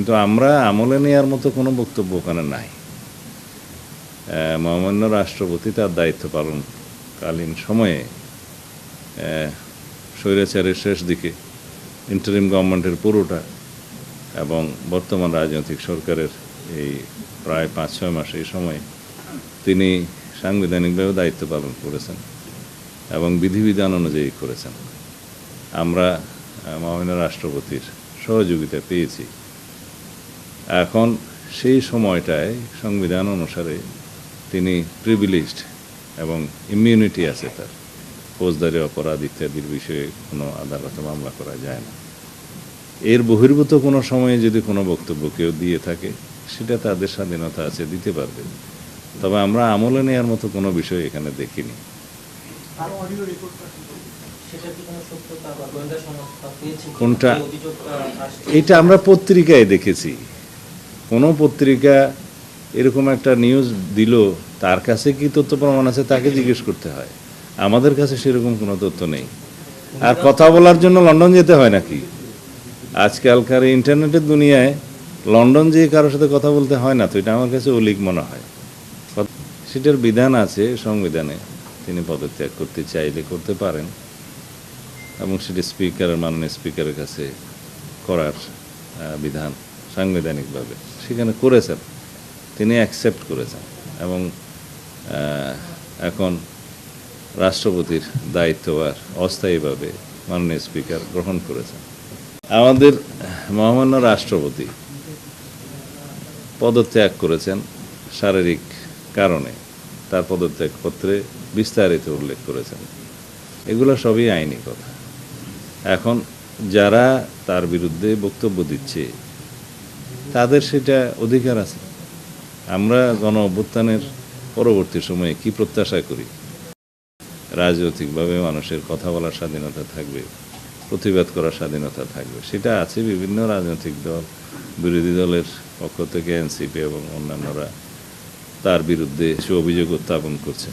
কিন্তু আমরা আমলে নেওয়ার মতো কোনো বক্তব্য ওখানে নাই। মহামান্য রাষ্ট্রপতি তার দায়িত্ব পালনকালীন সময়ে স্বৈরাচারের শেষ দিকে ইন্টারিম গভর্নমেন্টের পুরোটা এবং বর্তমান রাজনৈতিক সরকারের এই প্রায় 5-6 মাস এই সময়ে তিনি সাংবিধানিকভাবে দায়িত্ব পালন করেছেন এবং বিধিবিধান অনুযায়ী করেছেন। আমরা মহামান্য রাষ্ট্রপতির সহযোগিতা পেয়েছি। এখন সেই সময়টায় সংবিধান অনুসারে তিনি প্রিভিলেজড এবং ইমিউনিটি আছে তার, ফৌজদারি অপরাধ ইত্যাদির বিষয়ে কোনো আদালতে মামলা করা যায় না। এর বহির্ভূত কোনো সময়ে যদি কোনো বক্তব্য কেউ দিয়ে থাকে সেটা তাদের স্বাধীনতা আছে, দিতে পারবে। তবে আমরা আমলে নেওয়ার মতো কোনো বিষয় এখানে দেখিনি। কোনটা? এটা আমরা পত্রিকায় দেখেছি। কোনো পত্রিকা এরকম একটা নিউজ দিল, তার কাছে কি তথ্য প্রমাণ আছে তাকে জিজ্ঞেস করতে হয়। আমাদের কাছে সেরকম কোনো তথ্য নেই। আর কথা বলার জন্য লন্ডন যেতে হয় নাকি? আজকালকার ইন্টারনেটের দুনিয়ায় লন্ডন যেয়ে কারোর সাথে কথা বলতে হয় না, তো এটা আমার কাছে অলিক মনে হয়। সেটার বিধান আছে সংবিধানে, তিনি পদত্যাগ করতে চাইলে করতে পারেন এবং সেটি স্পিকারের, মাননীয় স্পিকারের কাছে করার বিধান সাংবিধানিকভাবে সেখানে করেছেন, তিনি অ্যাকসেপ্ট করেছেন এবং এখন রাষ্ট্রপতির দায়িত্বভার অস্থায়ীভাবে মাননীয় স্পিকার গ্রহণ করেছেন। আমাদের মহামান্য রাষ্ট্রপতি পদত্যাগ করেছেন শারীরিক কারণে, তার পদত্যাগপত্রে বিস্তারিত উল্লেখ করেছেন। এগুলো সবই আইনি কথা। এখন যারা তার বিরুদ্ধে বক্তব্য দিচ্ছে তাদের সেটা অধিকার আছে। আমরা গণ অভ্যুত্থানের পরবর্তী সময়ে কি প্রত্যাশা করি? রাজনৈতিকভাবে মানুষের কথা বলার স্বাধীনতা থাকবে, প্রতিবাদ করার স্বাধীনতা থাকবে, সেটা আছে। বিভিন্ন রাজনৈতিক দল, বিরোধী দলের পক্ষ থেকে এনসিপি এবং অন্যান্যরা তার বিরুদ্ধে সে অভিযোগ উত্থাপন করছে।